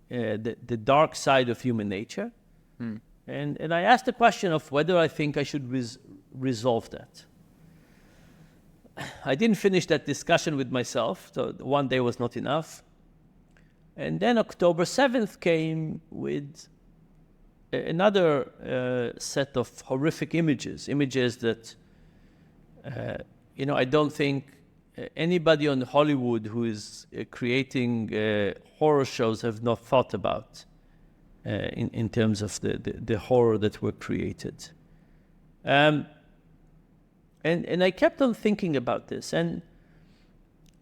the dark side of human nature. And I asked the question of whether I think I should resolve that. I didn't finish that discussion with myself, so one day was not enough. And then October 7th came with another set of horrific images that, I don't think anybody on Hollywood who is creating horror shows have not thought about in terms of the horror that were created. And I kept on thinking about this, and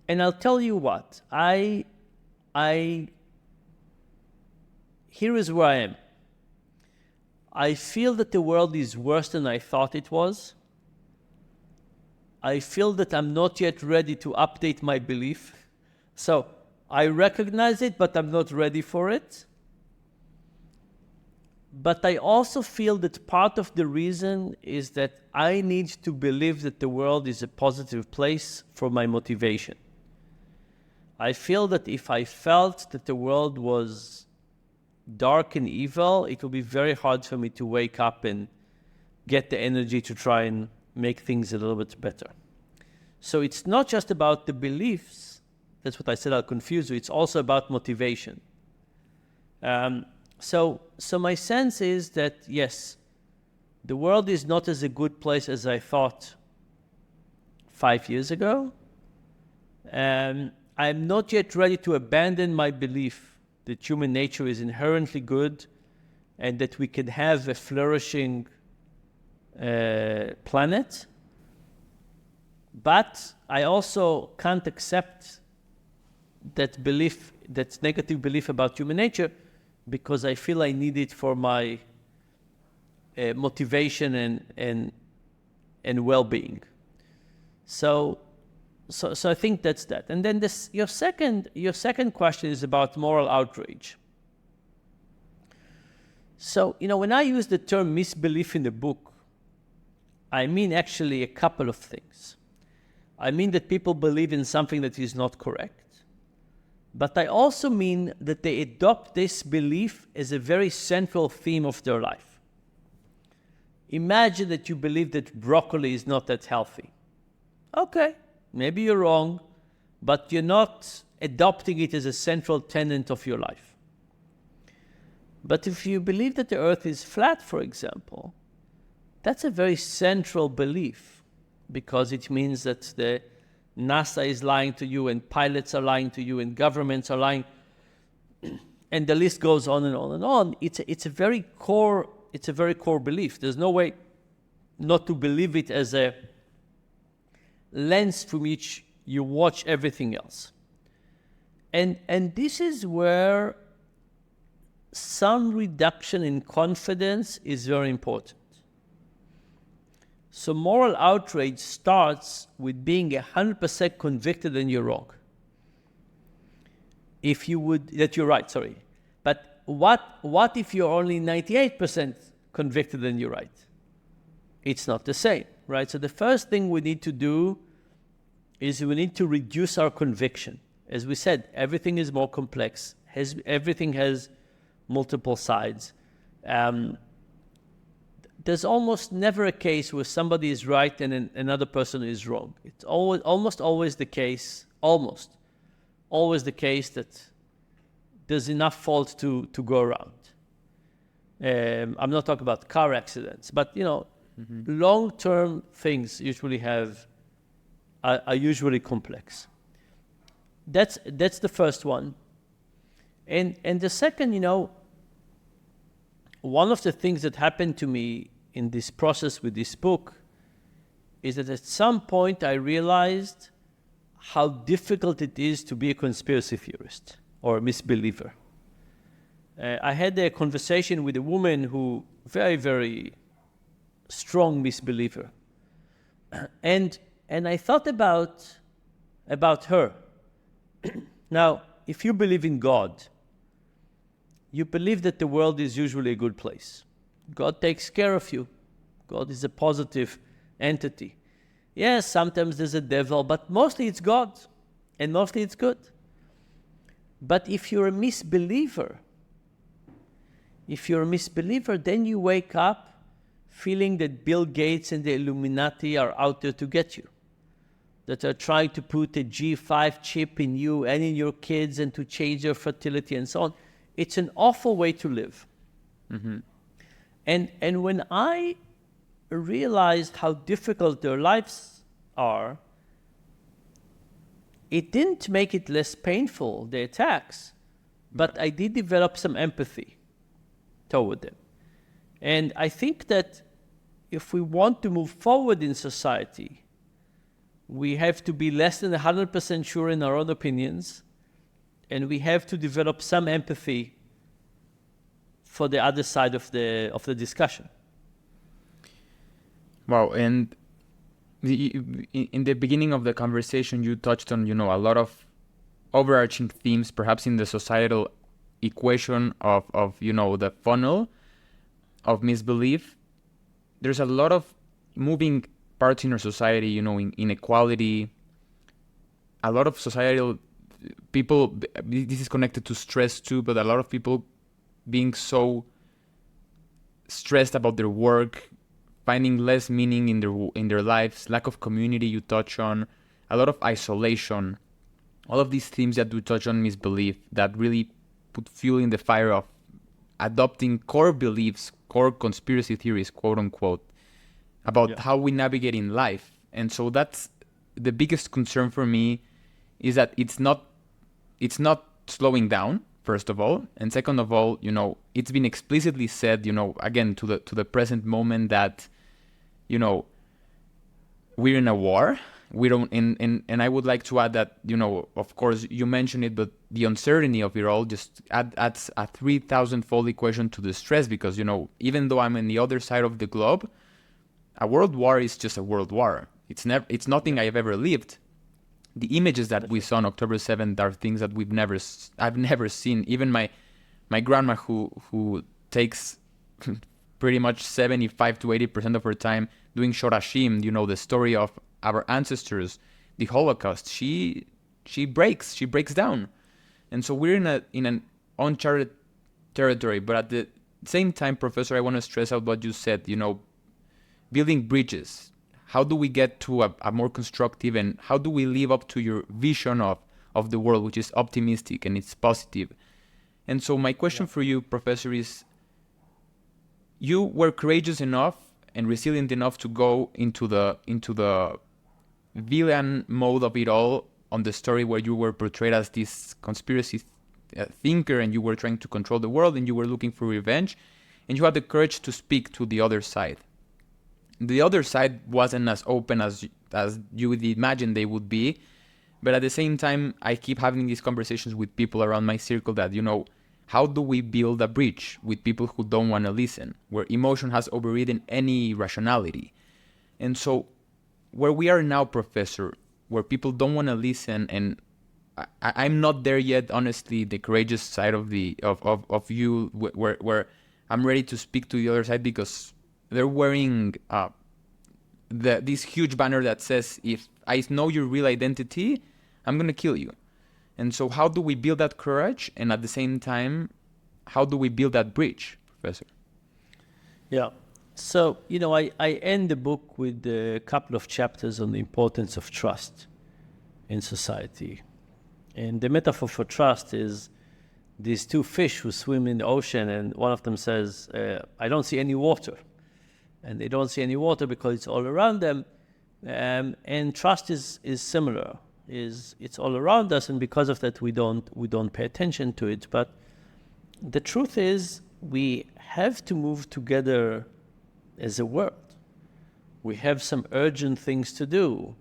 I'll tell you what, here is where I am. I feel that the world is worse than I thought it was. I feel that I'm not yet ready to update my belief. So I recognize it, but I'm not ready for it. But I also feel that part of the reason is that I need to believe that the world is a positive place for my motivation. I feel that if I felt that the world was dark and evil, it would be very hard for me to wake up and get the energy to try and make things a little bit better. So it's not just about the beliefs. That's what I said, I'll confuse you. It's also about motivation. So my sense is that, yes, the world is not as a good place as I thought 5 years ago. I'm not yet ready to abandon my belief that human nature is inherently good and that we can have a flourishing planet. But I also can't accept that belief, that negative belief about human nature, because I feel I need it for my motivation and well-being. So I think that's that. And then your second question is about moral outrage. So, when I use the term misbelief in the book, I mean actually a couple of things. I mean that people believe in something that is not correct. But I also mean that they adopt this belief as a very central theme of their life. Imagine that you believe that broccoli is not that healthy. Okay, maybe you're wrong, but you're not adopting it as a central tenet of your life. But if you believe that the earth is flat, for example, that's a very central belief, because it means that the NASA is lying to you, and pilots are lying to you, and governments are lying, and the list goes on and on and on. It's a very core belief. There's no way not to believe it as a lens from which you watch everything else. And this is where some reduction in confidence is very important. So moral outrage starts with being 100% convicted that you're wrong. That you're right, sorry. But what if you're only 98% convicted that you're right? It's not the same, right? So the first thing we need to do is we need to reduce our conviction. As we said, everything is more complex. Everything has multiple sides. There's almost never a case where somebody is right and another person is wrong. It's almost always the case that there's enough fault to go around. I'm not talking about car accidents, but long-term things usually are usually complex. That's the first one. And the second, one of the things that happened to me in this process with this book is that at some point I realized how difficult it is to be a conspiracy theorist or a misbeliever. I had a conversation with a woman who very, very strong misbeliever. And I thought about her. Now, if you believe in God, you believe that the world is usually a good place. God takes care of you. God is a positive entity. Yes, sometimes there's a devil, but mostly it's God, and mostly it's good. But if you're a misbeliever, then you wake up feeling that Bill Gates and the Illuminati are out there to get you, that are trying to put a G5 chip in you and in your kids and to change your fertility and so on. It's an awful way to live. Mm-hmm. And when I realized how difficult their lives are, it didn't make it less painful, the attacks, but I did develop some empathy toward them. And I think that if we want to move forward in society, we have to be less than 100% sure in our own opinions, and we have to develop some empathy for the other side of the discussion. Wow, and in the beginning of the conversation, you touched on, a lot of overarching themes, perhaps in the societal equation of the funnel of misbelief. There's a lot of moving parts in our society, in inequality, a lot of societal people, this is connected to stress too, but a lot of people being so stressed about their work, finding less meaning in their lives, lack of community you touch on, a lot of isolation, all of these themes that we touch on misbelief that really put fuel in the fire of adopting core beliefs, core conspiracy theories, quote unquote, about how we navigate in life. And so that's the biggest concern for me, is that it's not slowing down, first of all, and second of all, it's been explicitly said, again to the present moment that, we're in a war. We don't, and I would like to add that, of course you mentioned it, but the uncertainty of it all just adds a 3,000-fold equation to the stress, because, even though I'm on the other side of the globe, a world war is just a world war. It's nothing I've ever lived. The images that we saw on October 7th are things that I've never seen. Even my grandma, who takes pretty much 75 to 80% of her time doing shorashim, the story of our ancestors, the Holocaust, she breaks down. And so we're in an uncharted territory. But at the same time, Professor, I want to stress out what you said, building bridges. How do we get to a more constructive, and how do we live up to your vision of the world, which is optimistic and it's positive? And so my question for you, Professor, is you were courageous enough and resilient enough to go into the villain mode of it all on the story, where you were portrayed as this conspiracy thinker, and you were trying to control the world, and you were looking for revenge, and you had the courage to speak to the other side. The other side wasn't as open as you would imagine they would be. But at the same time, I keep having these conversations with people around my circle that, How do we build a bridge with people who don't want to listen, where emotion has overridden any rationality? And so where we are now, Professor, where people don't want to listen, and I'm not there yet, honestly, the courageous side of you, where I'm ready to speak to the other side, because they're wearing this huge banner that says, if I know your real identity, I'm going to kill you. And so how do we build that courage? And at the same time, how do we build that bridge, Professor? Yeah. So, I end the book with a couple of chapters on the importance of trust in society. And the metaphor for trust is these two fish who swim in the ocean, and one of them says, I don't see any water. And they don't see any water because it's all around them. And trust is similar. It's all around us, and because of that we don't pay attention to it. But the truth is, we have to move together as a world. We have some urgent things to do.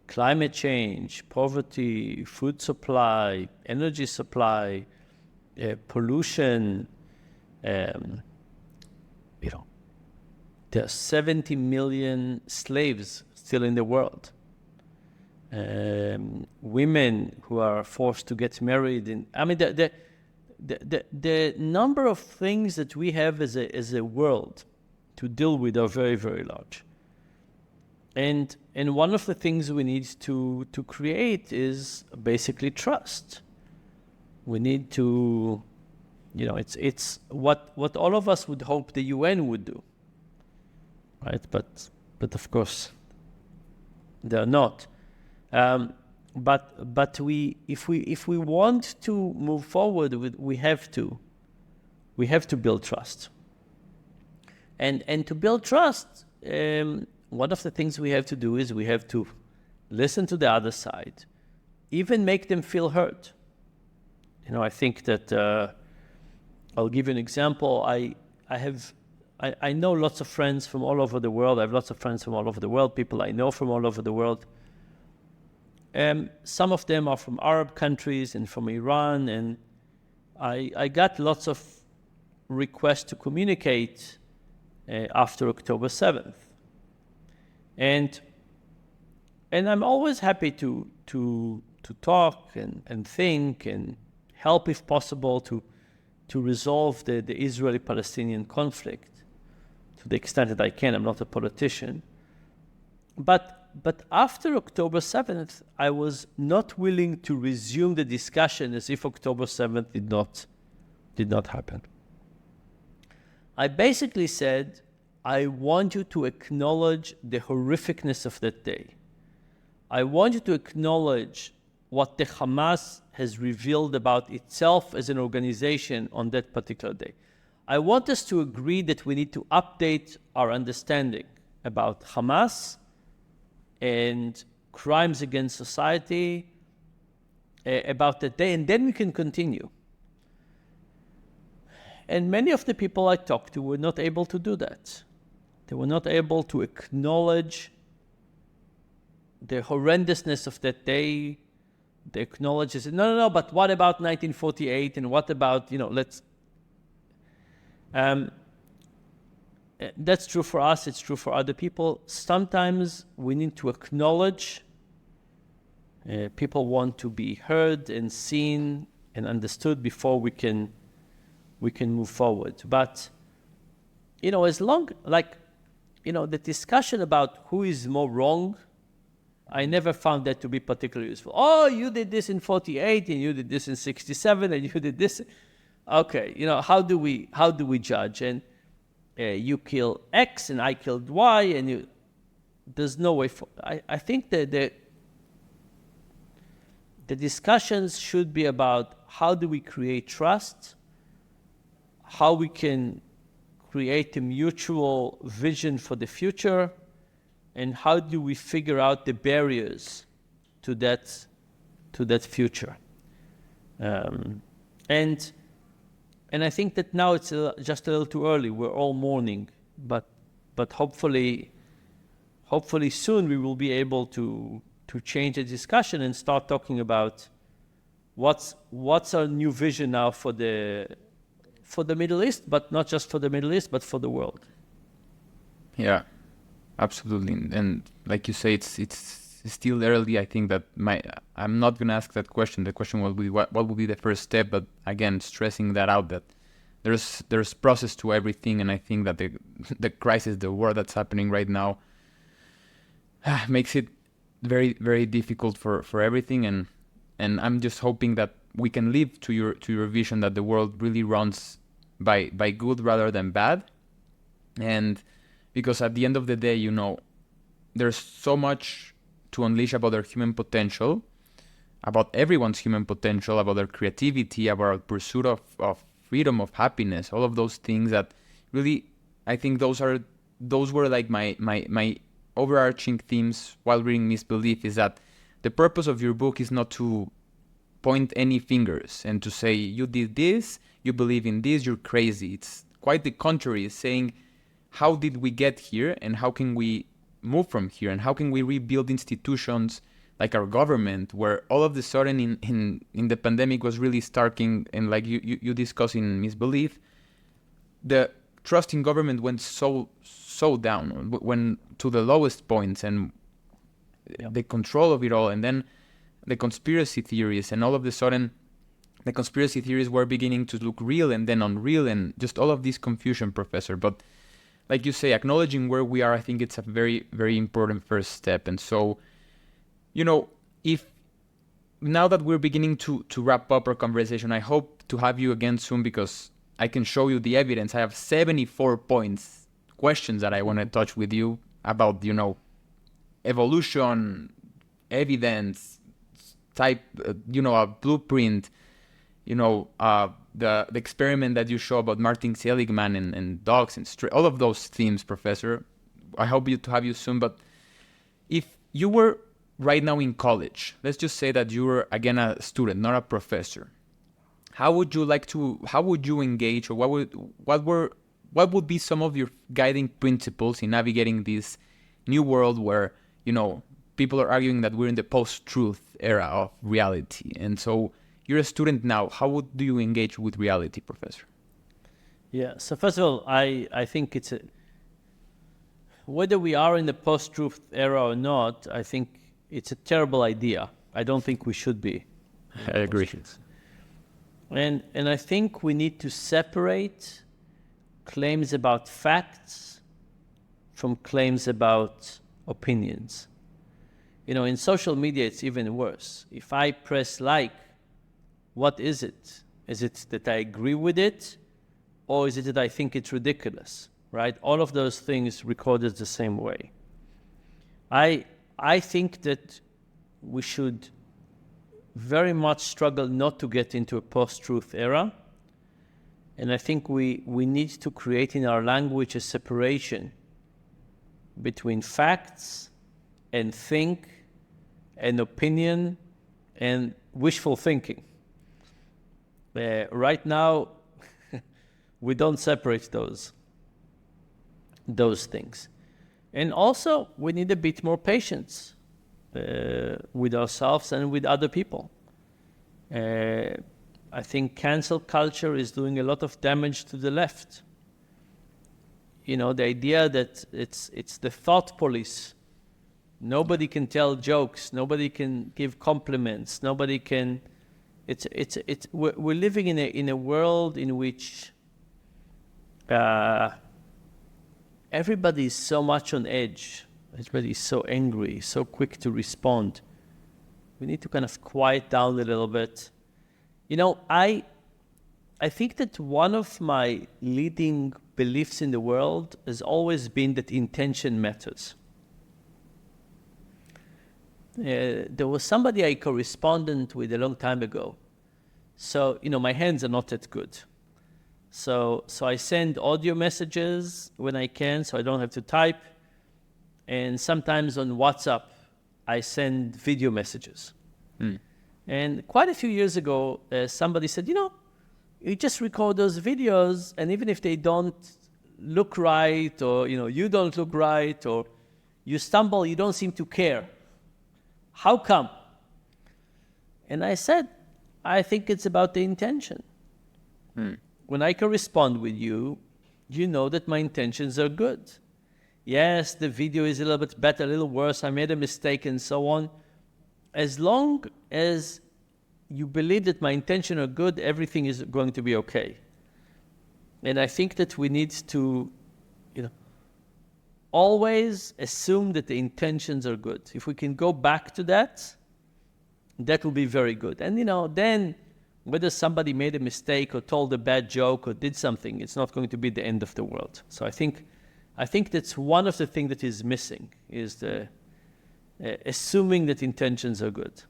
Climate change, poverty, food supply, energy supply, pollution. There are 70 million slaves still in the world. Women who are forced to get married. The number of things that we have as a world to deal with are very, very large. And one of the things we need to create is basically trust. We need to, it's what all of us would hope the UN would do, right? But of course, they're not. But if we want to move forward, we have to build trust. And to build trust, one of the things we have to do is we have to listen to the other side, even make them feel heard. I think that I'll give you an example. I know lots of friends from all over the world. I have lots of friends from all over the world, people I know from all over the world. Some of them are from Arab countries and from Iran, and I got lots of requests to communicate after October 7th. And I'm always happy to talk and think and help, if possible, to resolve the Israeli-Palestinian conflict to the extent that I can. I'm not a politician. But after October 7th, I was not willing to resume the discussion as if October 7th did not happen. I basically said, I want you to acknowledge the horrificness of that day. I want you to acknowledge what the Hamas has revealed about itself as an organization on that particular day. I want us to agree that we need to update our understanding about Hamas and crimes against society about that day, and then we can continue. And many of the people I talked to were not able to do that. They were not able to acknowledge the horrendousness of that day. They acknowledge it. No, but what about 1948? And what about, that's true for us, it's true for other people. Sometimes we need to acknowledge people want to be heard and seen and understood before we can move forward. But, as long, the discussion about who is more wrong, I never found that to be particularly useful. Oh, you did this in 48 and you did this in 67 and you did this. Okay, how do we judge? And you kill X and I killed Y, and there's no way for. I think that the discussions should be about how do we create trust, how we can create a mutual vision for the future, and how do we figure out the barriers to that future. And I think that now it's just a little too early. We're all mourning, but hopefully soon we will be able to change the discussion and start talking about what's our new vision now for the Middle East, but not just for the Middle East, but for the world. Yeah, absolutely. And like you say, it's still early. I think that I'm not gonna ask that question. The question will be what will be the first step. But again, stressing that out, that there's process to everything, and I think that the crisis, the war that's happening right now, makes it very, very difficult for everything. And I'm just hoping that we can live to your vision that the world really runs by good rather than bad. And because at the end of the day, there's so much to unleash about our human potential, about everyone's human potential, about their creativity, about our pursuit of freedom, of happiness, all of those things that really, I think those were like my overarching themes while reading Misbelief, is that the purpose of your book is not to point any fingers and to say, you did this, you believe in this, you're crazy. It's quite the contrary. It's saying, how did we get here and how can we move from here, and how can we rebuild institutions like our government, where all of the sudden in the pandemic was really starking, and like you discuss in Misbelief, the trust in government went so down, went to the lowest points, and the control of it all, and then the conspiracy theories, and all of the sudden the conspiracy theories were beginning to look real and then unreal, and just all of this confusion, Professor. But like you say, acknowledging where we are, I think it's a very, very important first step. And so, if now that we're beginning to wrap up our conversation, I hope to have you again soon, because I can show you the evidence. I have 74 questions that I want to touch with you about, evolution, evidence, type, a blueprint, the experiment that you show about Martin Seligman and dogs and all of those themes, Professor. I hope to have you soon. But if you were right now in college, let's just say that you were again a student, not a professor, how would you engage, or what would be some of your guiding principles in navigating this new world where, people are arguing that we're in the post-truth era of reality? And so you're a student now. How do you engage with reality, Professor? Yeah, so first of all, I think whether we are in the post-truth era or not, I think it's a terrible idea. I don't think we should be. I agree. And I think we need to separate claims about facts from claims about opinions. In social media, it's even worse. If I press like, what is it? Is it that I agree with it, or is it that I think it's ridiculous, right? All of those things recorded the same way. I think that we should very much struggle not to get into a post-truth era. And I think we need to create in our language a separation between facts and think and opinion and wishful thinking. Right now, we don't separate those things. And also, we need a bit more patience with ourselves and with other people. I think cancel culture is doing a lot of damage to the left. The idea that it's the thought police. Nobody can tell jokes. Nobody can give compliments. Nobody can. We're living in a world in which everybody is so much on edge. Everybody is so angry, so quick to respond. We need to kind of quiet down a little bit. I think that one of my leading beliefs in the world has always been that intention matters. There was somebody I corresponded with a long time ago. So, my hands are not that good. So I send audio messages when I can, so I don't have to type. And sometimes on WhatsApp, I send video messages. And quite a few years ago, somebody said, you just record those videos, and even if they don't look right, or, you don't look right, or you stumble, you don't seem to care. How come? And I said, I think it's about the intention. When I correspond with you, you know that my intentions are good. Yes, the video is a little bit better, a little worse, I made a mistake and so on. As long as you believe that my intentions are good, everything is going to be okay. And I think that we need to, always assume that the intentions are good. If we can go back to that, that will be very good. And then whether somebody made a mistake or told a bad joke or did something, it's not going to be the end of the world. So I think that's one of the things that is missing, is the assuming that intentions are good.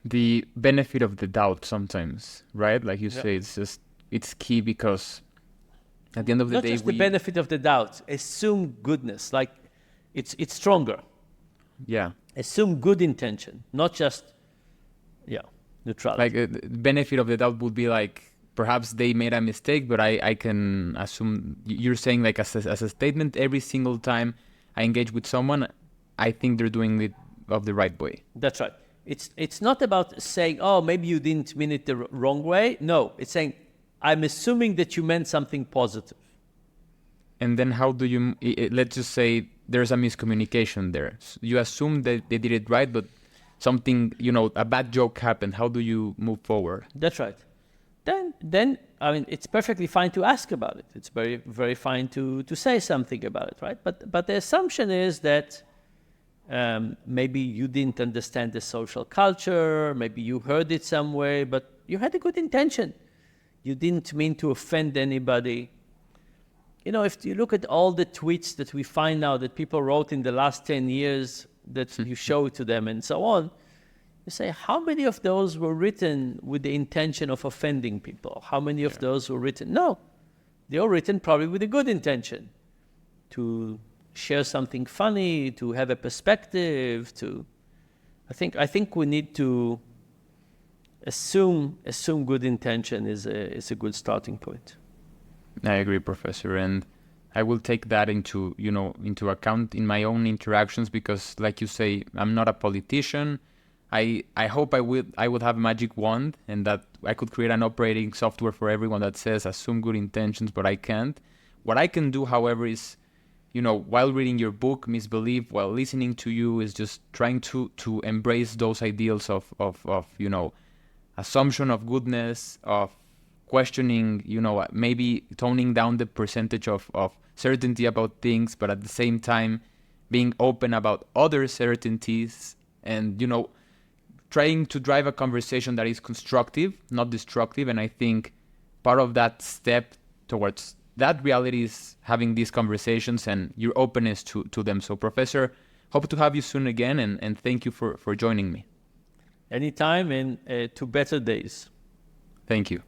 The benefit of the doubt sometimes, right? Like you say, it's key, because at the end of the not day, just the benefit of the doubt, assume goodness, like it's stronger. Yeah. Assume good intention, not just, neutrality. Like the benefit of the doubt would be like, perhaps they made a mistake, but I can assume, you're saying like as a statement, every single time I engage with someone, I think they're doing it of the right way. That's right. It's not about saying, oh, maybe you didn't mean it the wrong way. No, it's saying, I'm assuming that you meant something positive. And then how do you, let's just say there's a miscommunication there. You assume that they did it right, but something, a bad joke happened. How do you move forward? That's right. Then I mean, it's perfectly fine to ask about it. It's very, very fine to say something about it, right? But the assumption is that maybe you didn't understand the social culture, maybe you heard it some way, but you had a good intention. You didn't mean to offend anybody. If you look at all the tweets that we find now that people wrote in the last 10 years that you show to them and so on, you say, how many of those were written with the intention of offending people? How many of those were written? No, they were written probably with a good intention, to share something funny, to have a perspective, I think we need to assume good intention is a good starting point. I agree, Professor, and I will take that into account in my own interactions, because, like you say, I'm not a politician. I hope I would have a magic wand and that I could create an operating software for everyone that says assume good intentions, but I can't. What I can do, however, is, while reading your book, Misbelief, while listening to you, is just trying to embrace those ideals of assumption of goodness, of questioning, maybe toning down the percentage of certainty about things, but at the same time being open about other certainties, and, trying to drive a conversation that is constructive, not destructive. And I think part of that step towards that reality is having these conversations and your openness to them. So, Professor, hope to have you soon again, and thank you for joining me. Anytime, and to better days. Thank you.